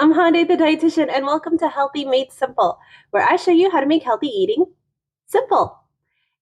I'm Hande the dietitian, and welcome to Healthy Made Simple, where I show you how to make healthy eating simple.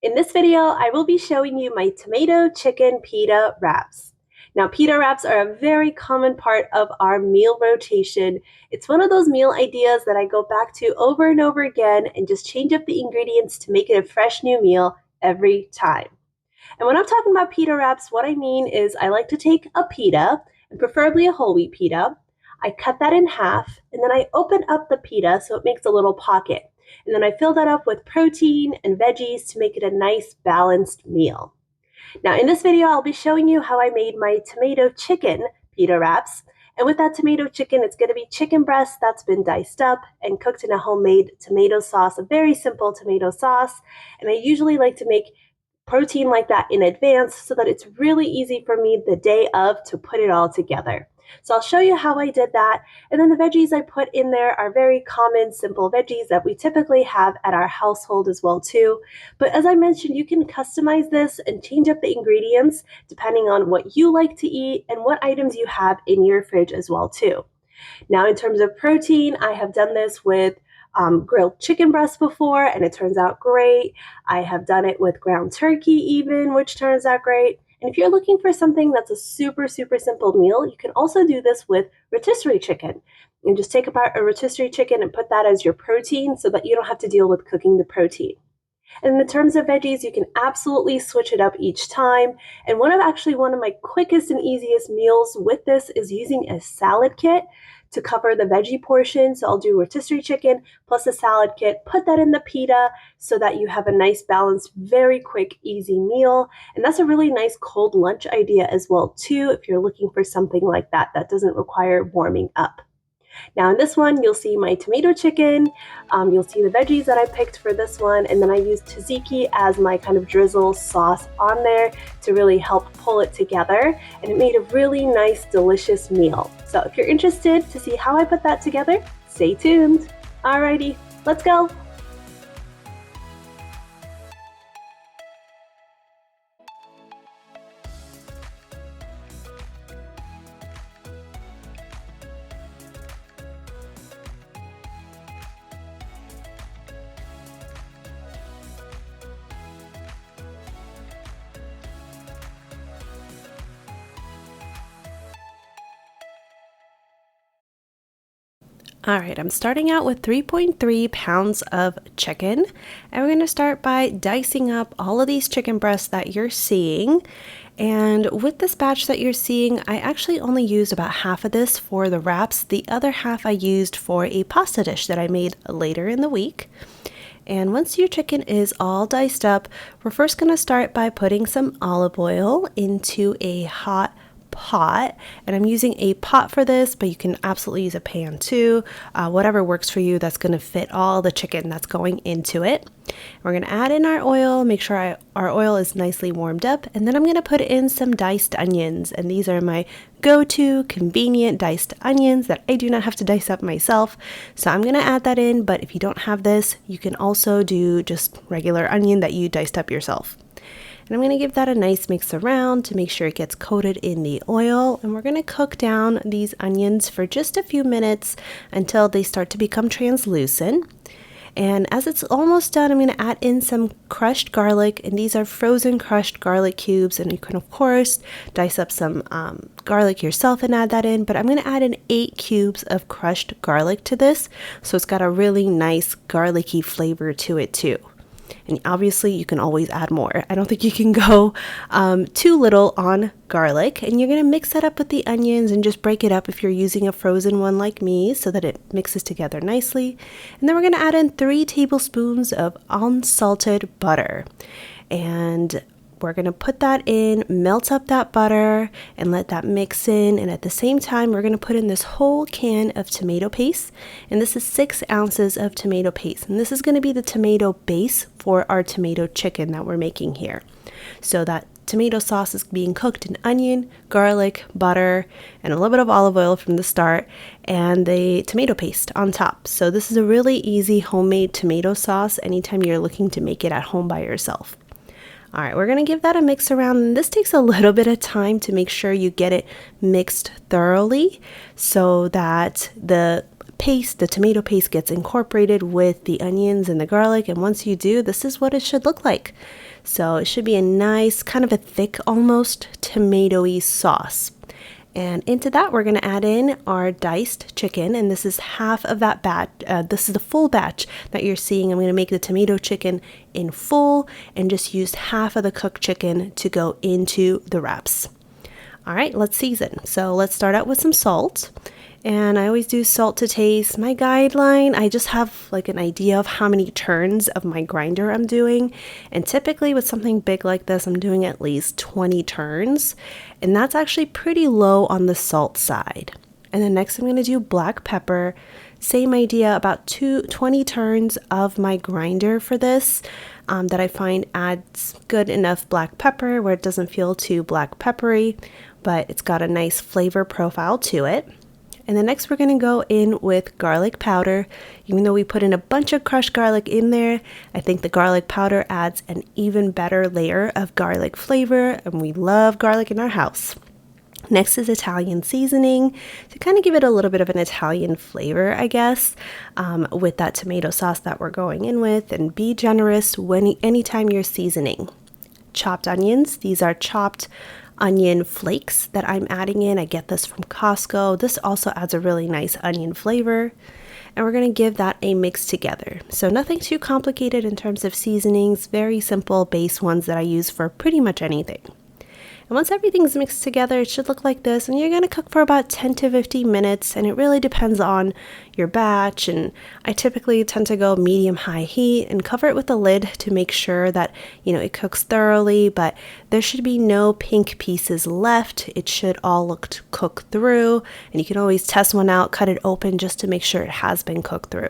In this video, I will be showing you my tomato chicken pita wraps. Now, pita wraps are a very common part of our meal rotation. It's one of those meal ideas that I go back to over and over again and just change up the ingredients to make it a fresh new meal every time. And when I'm talking about pita wraps, what I mean is I like to take a pita, and preferably a whole wheat pita. I cut that in half, and then I open up the pita so it makes a little pocket. And then I fill that up with protein and veggies to make it a nice balanced meal. Now in this video, I'll be showing you how I made my tomato chicken pita wraps. And with that tomato chicken, it's going to be chicken breast that's been diced up and cooked in a homemade tomato sauce, a very simple tomato sauce. And I usually like to make protein like that in advance so that it's really easy for me the day of to put it all together. So I'll show you how I did that. And then the veggies I put in there are very common, simple veggies that we typically have at our household as well too. But as I mentioned, you can customize this and change up the ingredients depending on what you like to eat and what items you have in your fridge as well too. Now in terms of protein, I have done this with grilled chicken breast before, and it turns out great. I have done it with ground turkey even, which turns out great. And if you're looking for something that's a super simple meal, you can also do this with rotisserie chicken. And just take apart a rotisserie chicken and put that as your protein so that you don't have to deal with cooking the protein. And in terms of veggies, you can absolutely switch it up each time. And one of my quickest and easiest meals with this is using a salad kit to cover the veggie portion. So I'll do rotisserie chicken plus a salad kit, put that in the pita so that you have a nice balanced, very quick, easy meal. And that's a really nice cold lunch idea as well too, if you're looking for something like that that doesn't require warming up. Now in this one, you'll see my tomato chicken, you'll see the veggies that I picked for this one, and then I used tzatziki as my kind of drizzle sauce on there to really help pull it together, and it made a really nice, delicious meal. So if you're interested to see how I put that together, stay tuned. Alrighty, let's go. All right, I'm starting out with 3.3 pounds of chicken, and we're going to start by dicing up all of these chicken breasts that you're seeing. And with this batch that you're seeing, I actually only used about half of this for the wraps. The other half I used for a pasta dish that I made later in the week. And once your chicken is all diced up, we're first going to start by putting some olive oil into a hot pot, and I'm using a pot for this, but you can absolutely use a pan too, whatever works for you that's going to fit all the chicken that's going into it. We're going to add in our oil, make sure our oil is nicely warmed up, and then I'm going to put in some diced onions, and these are my go-to convenient diced onions that I do not have to dice up myself, so I'm going to add that in. But if you don't have this, you can also do just regular onion that you diced up yourself. And I'm going to give that a nice mix around to make sure it gets coated in the oil. And we're going to cook down these onions for just a few minutes until they start to become translucent. And as it's almost done, I'm going to add in some crushed garlic. And these are frozen crushed garlic cubes. And you can, of course, dice up some garlic yourself and add that in. But I'm going to add in 8 cubes of crushed garlic to this. So it's got a really nice garlicky flavor to it too. And obviously you can always add more. I don't think you can go too little on garlic. And you're going to mix that up with the onions and just break it up if you're using a frozen one like me so that it mixes together nicely. And then we're going to add in 3 tablespoons of unsalted butter. And we're going to put that in, melt up that butter, and let that mix in. And at the same time, we're going to put in this whole can of tomato paste. And this is 6 ounces of tomato paste. And this is going to be the tomato base for our tomato chicken that we're making here. So that tomato sauce is being cooked in onion, garlic, butter, and a little bit of olive oil from the start, and the tomato paste on top. So this is a really easy homemade tomato sauce anytime you're looking to make it at home by yourself. All right, we're gonna give that a mix around. And this takes a little bit of time to make sure you get it mixed thoroughly so that the paste, the tomato paste, gets incorporated with the onions and the garlic. And once you do, this is what it should look like. So it should be a nice, kind of a thick, almost tomatoey sauce. And into that, we're going to add in our diced chicken, and this is half of that batch. This is the full batch that you're seeing. I'm going to make the tomato chicken in full and just use half of the cooked chicken to go into the wraps. All right, let's season. So let's start out with some salt. And I always do salt to taste. My guideline, I just have like an idea of how many turns of my grinder I'm doing. And typically with something big like this, I'm doing at least 20 turns. And that's actually pretty low on the salt side. And then next I'm going to do black pepper. Same idea, about 20 turns of my grinder for this that I find adds good enough black pepper where it doesn't feel too black peppery, but it's got a nice flavor profile to it. And then next we're going to go in with garlic powder. Even though we put in a bunch of crushed garlic in there, I think the garlic powder adds an even better layer of garlic flavor, and we love garlic in our house. Next is Italian seasoning to kind of give it a little bit of an Italian flavor, I guess, with that tomato sauce that we're going in with. And be generous anytime you're seasoning. Chopped onions. These are chopped onion flakes that I'm adding in. I get this from Costco. This also adds a really nice onion flavor. And we're going to give that a mix together. So nothing too complicated in terms of seasonings, very simple base ones that I use for pretty much anything. And once everything's mixed together, it should look like this. And you're going to cook for about 10 to 15 minutes. And it really depends on your batch. And I typically tend to go medium-high heat and cover it with a lid to make sure that, it cooks thoroughly. But there should be no pink pieces left. It should all look cooked through. And you can always test one out, cut it open just to make sure it has been cooked through.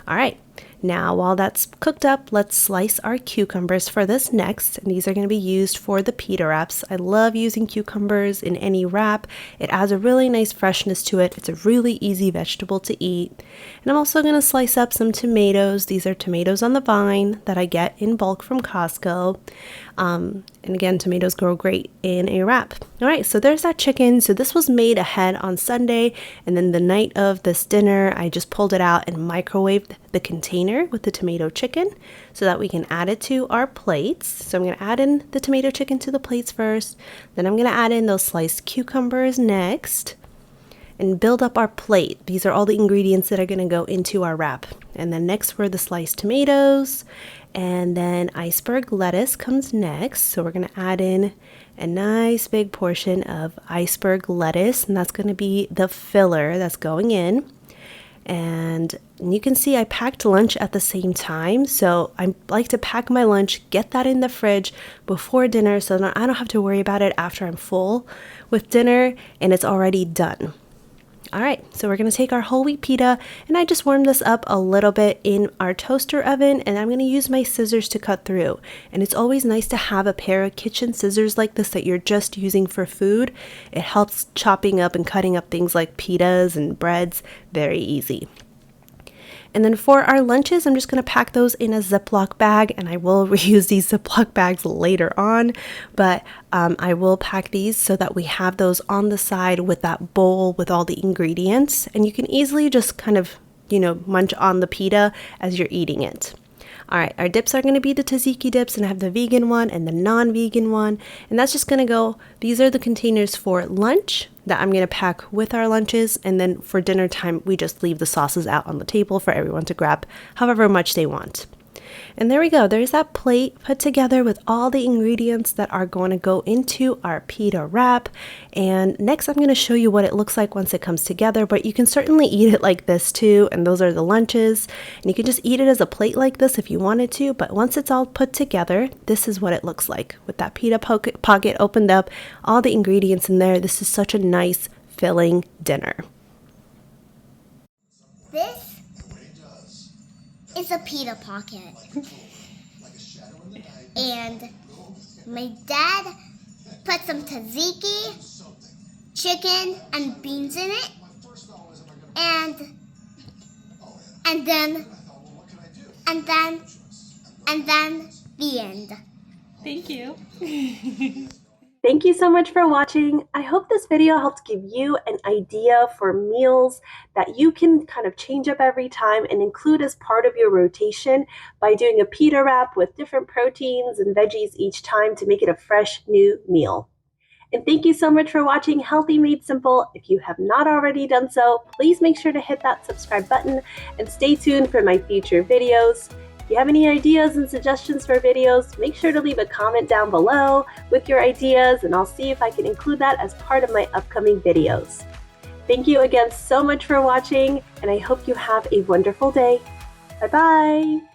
All right. Now, while that's cooked up, let's slice our cucumbers for this next. And these are going to be used for the pita wraps. I love using cucumbers in any wrap. It adds a really nice freshness to it. It's a really easy vegetable to eat. And I'm also going to slice up some tomatoes. These are tomatoes on the vine that I get in bulk from Costco. And again, tomatoes grow great in a wrap. All right, so there's that chicken. So this was made ahead on Sunday. And then the night of this dinner, I just pulled it out and microwaved the container with the tomato chicken so that we can add it to our plates. So I'm going to add in the tomato chicken to the plates first. Then I'm going to add in those sliced cucumbers next and build up our plate. These are all the ingredients that are going to go into our wrap. And then next were the sliced tomatoes. And then iceberg lettuce comes next. So we're going to add in a nice big portion of iceberg lettuce. And that's going to be the filler that's going in. And you can see I packed lunch at the same time. So I like to pack my lunch, get that in the fridge before dinner so that I don't have to worry about it after I'm full with dinner and it's already done. All right, so we're going to take our whole wheat pita, and I just warmed this up a little bit in our toaster oven, and I'm going to use my scissors to cut through. And it's always nice to have a pair of kitchen scissors like this that you're just using for food. It helps chopping up and cutting up things like pitas and breads very easy. And then for our lunches, I'm just going to pack those in a Ziploc bag, and I will reuse these Ziploc bags later on, but I will pack these so that we have those on the side with that bowl with all the ingredients, and you can easily just kind of, munch on the pita as you're eating it. All right, our dips are going to be the tzatziki dips, and I have the vegan one and the non-vegan one, and that's just going to go, these are the containers for lunch that I'm going to pack with our lunches, and then for dinner time, we just leave the sauces out on the table for everyone to grab however much they want. And there we go. There's that plate put together with all the ingredients that are going to go into our pita wrap. And next I'm going to show you what it looks like once it comes together, but you can certainly eat it like this too. And those are the lunches. And you can just eat it as a plate like this if you wanted to. But once it's all put together, this is what it looks like with that pita pocket opened up, all the ingredients in there. This is such a nice filling dinner. This is a pita pocket. And my dad put some tzatziki, chicken, and beans in it. And then the end. Thank you. Thank you so much for watching. I hope this video helped give you an idea for meals that you can kind of change up every time and include as part of your rotation by doing a pita wrap with different proteins and veggies each time to make it a fresh new meal. And thank you so much for watching Healthy Made Simple. If you have not already done so, please make sure to hit that subscribe button and stay tuned for my future videos. If you have any ideas and suggestions for videos, make sure to leave a comment down below with your ideas, and I'll see if I can include that as part of my upcoming videos. Thank you again so much for watching, and I hope you have a wonderful day. Bye-bye.